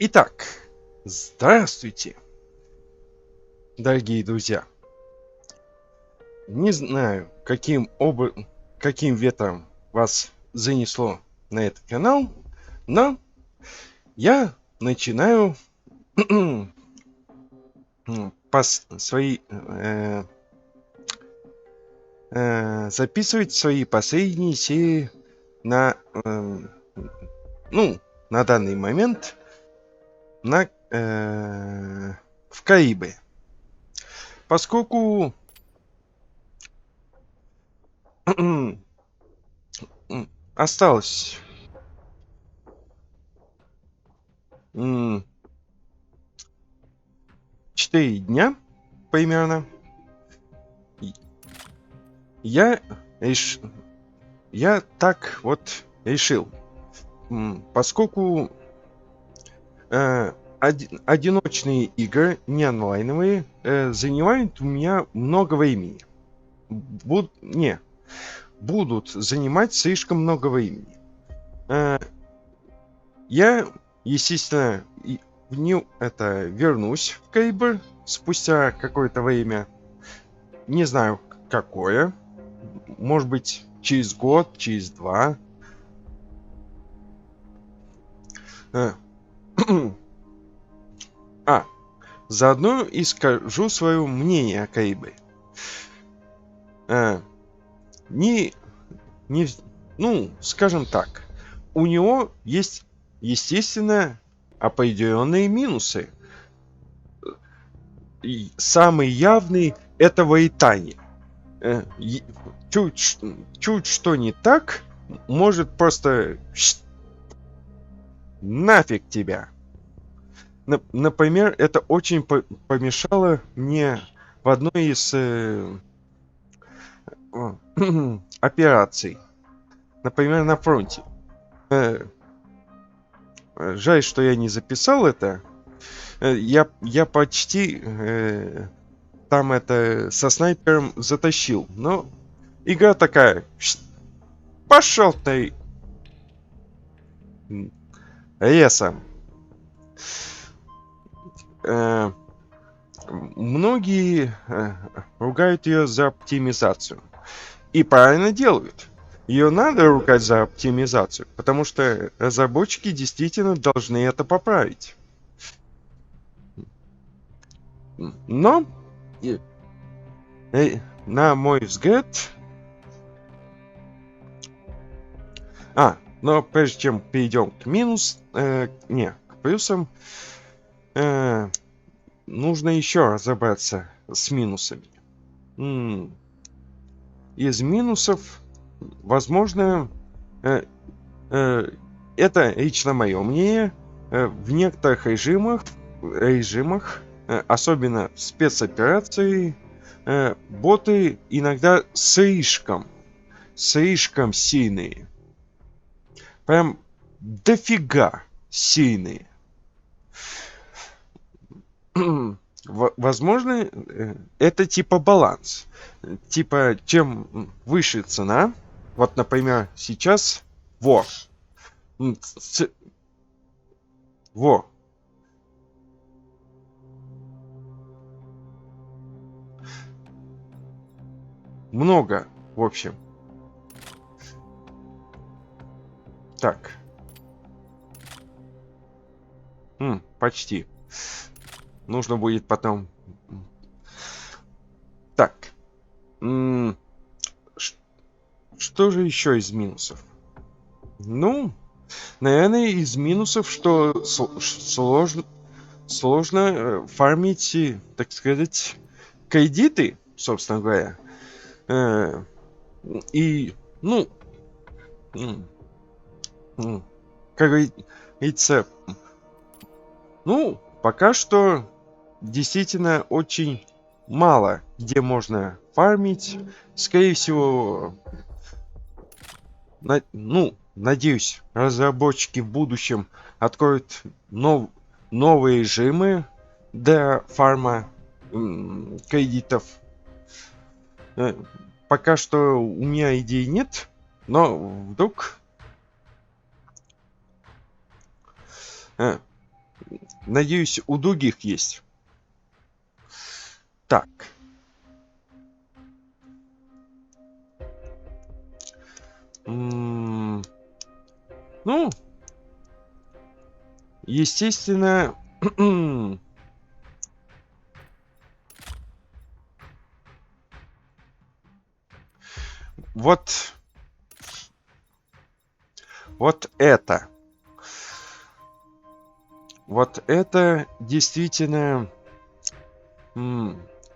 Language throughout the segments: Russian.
Итак, здравствуйте, дорогие друзья. Не знаю, каким ветром вас занесло на этот канал, но я начинаю записывать свои последние серии на, на данный момент в Карибы. Поскольку осталось 4 дня примерно, я так вот решил, поскольку одиночные игры, не онлайновые, занимают у меня много времени. Будут занимать слишком много времени. Я, естественно, вернусь в Кейбр спустя какое-то время. Не знаю, какое. Может быть, через год, через 2. Заодно и скажу свое мнение о Кейбре. Скажем так, у него есть, естественно, определенные минусы. И самый явный — это вайтание. Чуть что не так, может просто нафиг тебя. Например, это очень помешало мне в одной из операций. Например, на фронте. Жаль, что я не записал это. Я почти там это со снайпером затащил. Но игра такая. Пошел ты лесом. Многие ругают ее за оптимизацию. И правильно делают. Ее надо ругать за оптимизацию, потому что разработчики действительно должны это поправить. Но, на мой взгляд... Но прежде чем перейдем к к плюсам, нужно еще разобраться с минусами. Из минусов, возможно, это лично мое мнение, в некоторых режимах, особенно в спецоперации, боты иногда слишком сильные. Прям дофига сильные. Возможно, это типа баланс. Типа, чем выше цена, вот, например, сейчас много, в общем. Так. Почти. Нужно будет потом. Так. Что же еще из минусов? Наверное, из минусов, что сложно фармить, так сказать, кредиты, собственно говоря. И, как говорится, пока что действительно очень мало где можно фармить. Скорее всего, надеюсь, разработчики в будущем откроют новые режимы для фарма кредитов. Пока что у меня идей нет, но вдруг Надеюсь, у других есть. Так. Ну, естественно, вот, вот это. Вот это действительно,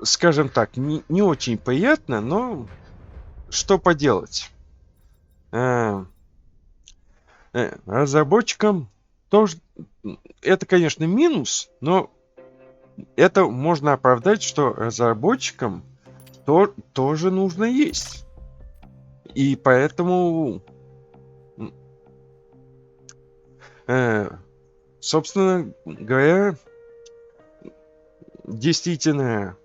скажем так, не очень приятно, но что поделать? Э, Разработчикам тоже это, конечно, минус, но это можно оправдать, что разработчикам тоже нужно есть. И поэтому, собственно говоря, действительно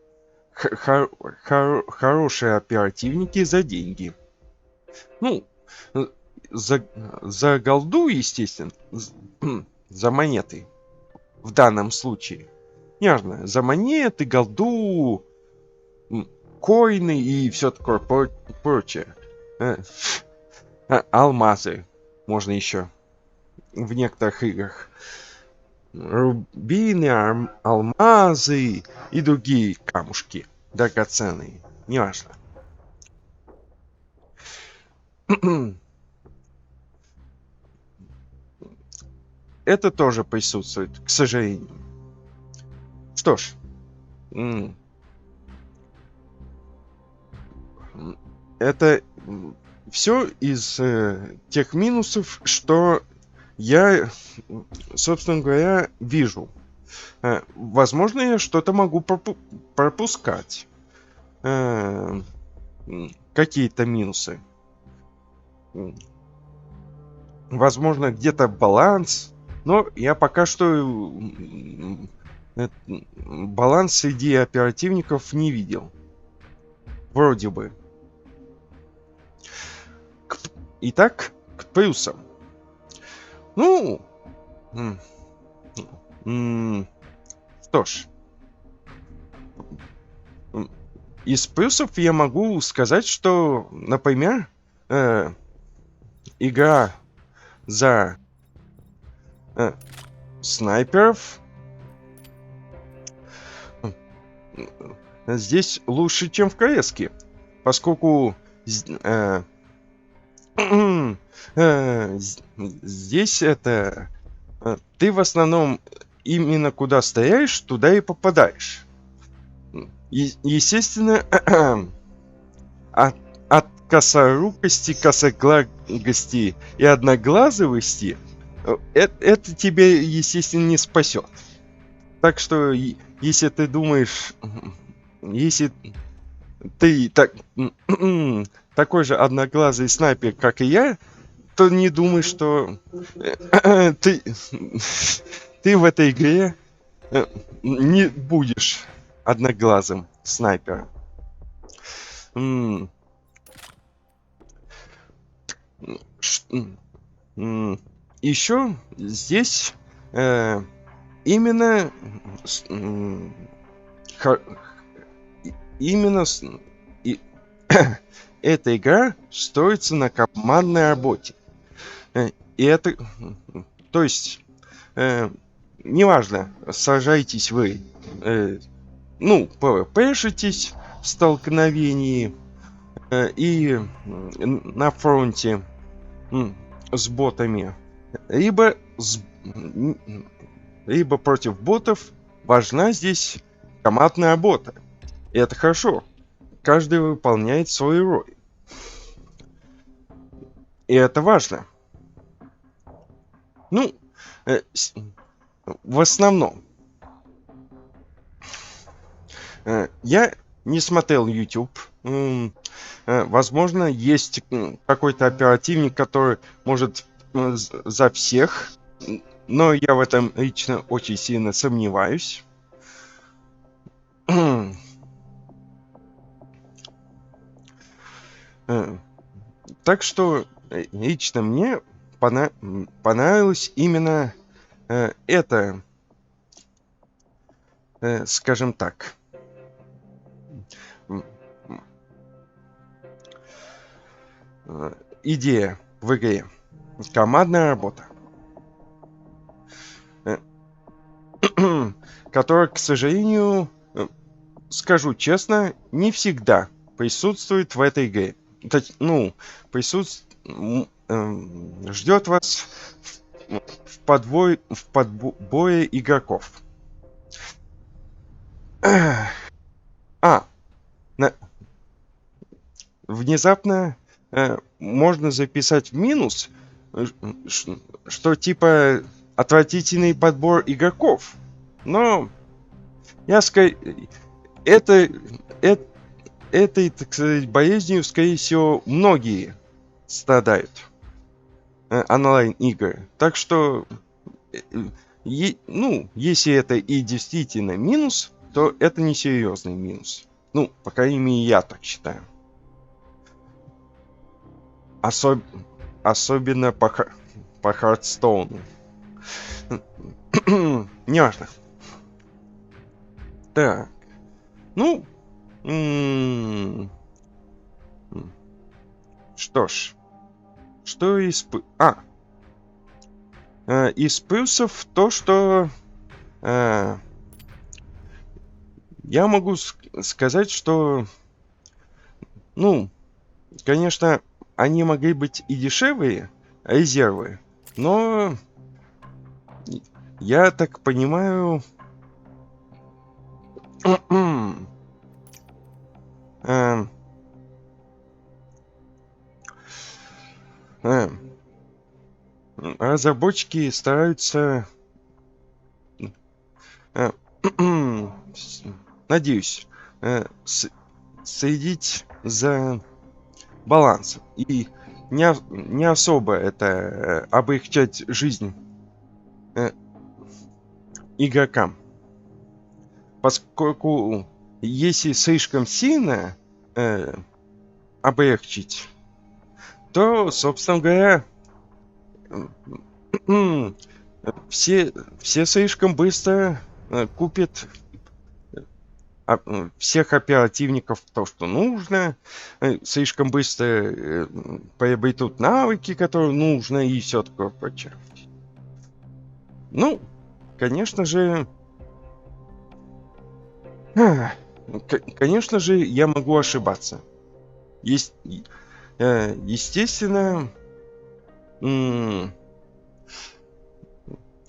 хорошие оперативники за деньги. Ну, за, за голду, естественно, за монеты в данном случае. Неважно, за монеты, голду, коины и все такое прочее. Алмазы можно еще в некоторых играх. Рубины, алмазы и другие камушки драгоценные. Неважно. Это тоже присутствует, к сожалению. Что ж, это все из тех минусов, что я, собственно говоря, вижу. Возможно, я что-то могу пропускать. Какие-то минусы. Возможно, где-то баланс. Но я пока что баланс среди оперативников не видел. Вроде бы. Итак, к плюсам. Ну, что ж, из плюсов я могу сказать, что, например, игра за снайперов здесь лучше, чем в КСке, поскольку здесь это ты в основном именно куда стреляешь, туда и попадаешь. Естественно, от косорукости, косоглазости и одноглазовости это тебе, естественно, не спасет. Так что, если ты думаешь, если ты такой же одноглазый снайпер, как и я, то не думай, что ты в этой игре не будешь одноглазым снайпером. Еще здесь именно эта игра строится на командной работе. И это, то есть, неважно, сражаетесь вы, PvP-шитесь в столкновении и на фронте с ботами, либо против ботов. Важна здесь командная работа. И это хорошо. Каждый выполняет свою роль. И это важно. В основном. Я не смотрел YouTube. Возможно, есть какой-то оперативник, который может за всех. Но я в этом лично очень сильно сомневаюсь. Так что лично мне понравилось именно это скажем так, м, идея в игре. Командная работа. Э, которая, к сожалению, скажу честно, не всегда присутствует в этой игре. Ну, ждет вас в подбое игроков. А, на- внезапно можно записать в минус, что типа отвратительный подбор игроков. Но я скорее... Это, это, этой, так сказать, болезнью, скорее всего, многие страдают. Онлайн-игры. Так что, ну, если это и действительно минус, то это не серьезный минус. Ну, по крайней мере, я так считаю. Особ... Особенно по Хардстоуну. Неважно. Так. Ну, что ж. Что из... из плюсов то, что... я могу сказать, что... Ну, конечно, они могли быть и дешевые, резервы. Но... Я так понимаю... разработчики стараются... надеюсь, следить за балансом и не особо это облегчать жизнь игрокам. Поскольку если слишком сильно облегчить, то, собственно говоря, все слишком быстро купят всех оперативников то, что нужно, слишком быстро приобретут навыки, которые нужно, и все такое прочее. Ну, конечно же, я могу ошибаться. Естественно,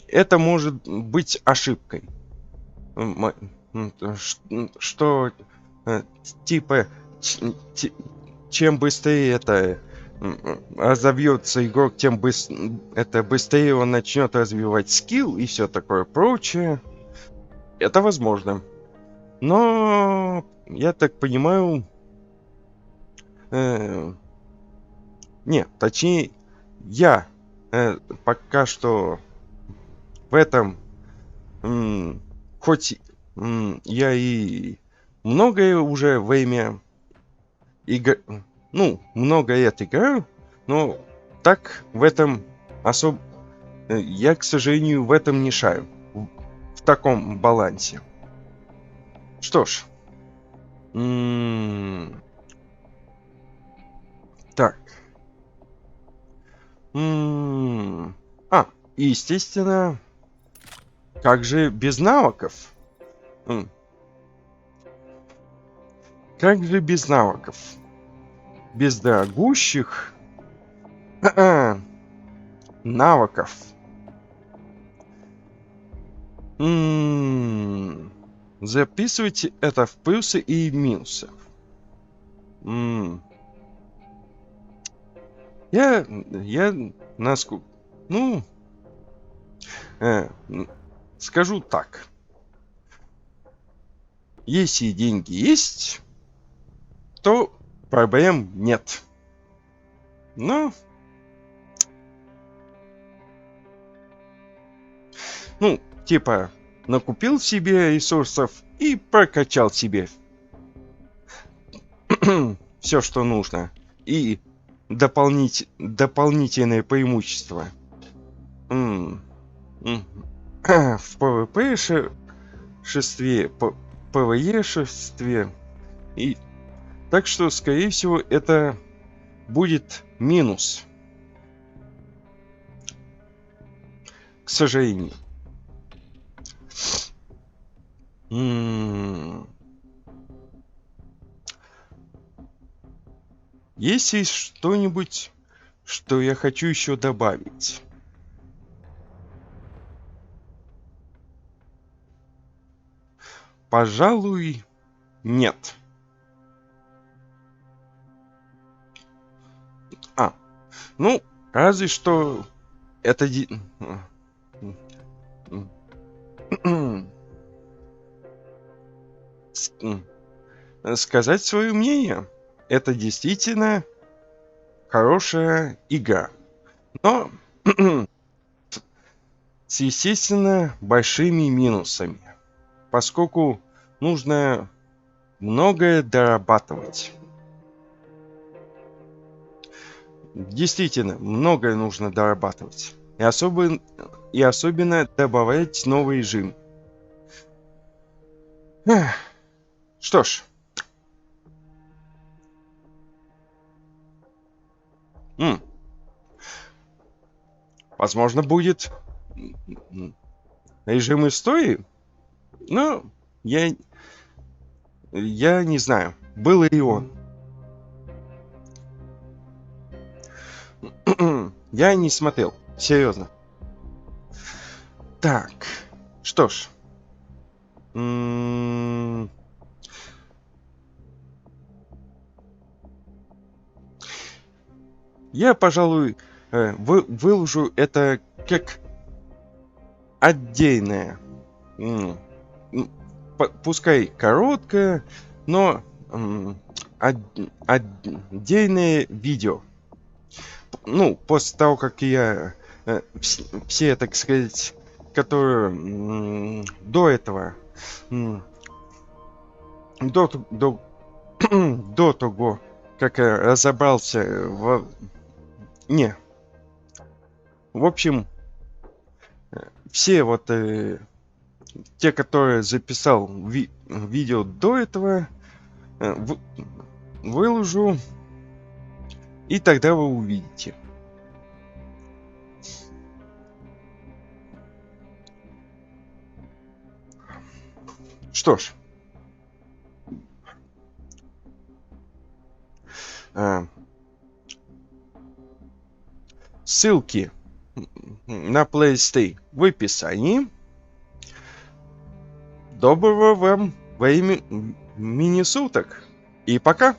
это может быть ошибкой. Что типа чем быстрее это разовьется игрок, тем быстрее он начнет развивать скилл и все такое прочее. Это возможно. Но я так понимаю... нет, точнее, я пока что в этом... хоть я и многое уже время много лет играю, но так в этом особо... я, к сожалению, в этом не шаю. В таком балансе. Что ж. Так. И естественно, как же без навыков? Как же без навыков? Без дорогущих навыков. Записывайте это в плюсы и минусы. Я насколько... скажу так. Если деньги есть, то проблем нет. Но... типа, накупил себе ресурсов и прокачал себе все, что нужно. И дополнительные преимущества. В PvP ПВЕ-шестве. И так что, скорее всего, это будет минус. К сожалению. Есть что-нибудь, что я хочу еще добавить? Пожалуй, нет. Ну, разве что это сказать свое мнение. Это действительно хорошая игра. Но с, естественно, большими минусами. Поскольку нужно многое дорабатывать. Действительно, многое нужно дорабатывать. И особенно добавлять новый режим. Что ж. Возможно, будет режим истории. Но я не знаю, был ли он. Я не смотрел, серьезно. Так, что ж. Я, пожалуй, выложу это как отдельное. Пускай короткое, но отдельное видео. Ну, после того, как я все, так сказать, которые до этого, до того, как я разобрался в общем, все вот те, которые записал видео до этого, выложу, и тогда вы увидите. Что ж, ссылки на плейлисты в описании. Доброго вам времени суток и пока!